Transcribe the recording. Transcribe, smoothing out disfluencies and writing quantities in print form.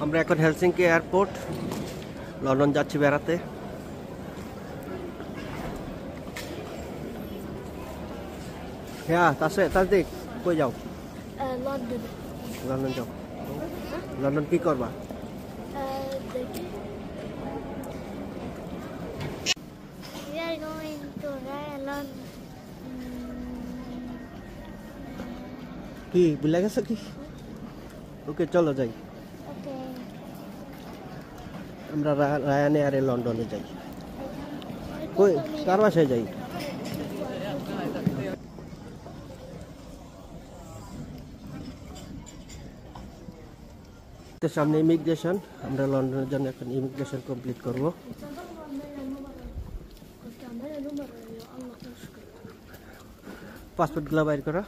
আমরা এখন Helsinki airport London যাচ্ছি বেড়াতে। হ্যাঁ তাসদিক কই যাও? লন্ডন। লন্ডন যাও। লন্ডন কি করবা? We are going to London. কি ভুলে গেছো কি? ওকে চলো যাই। Okay. আমরা রায়ান এয়ারে লন্ডনে যাই। কই কার বাসায় যাই? সামনে ইমিগ্রেশন, আমরা লন্ডনের জন্য এখন ইমিগ্রেশন কমপ্লিট করব। পাসপোর্ট গুলো বাইর করা।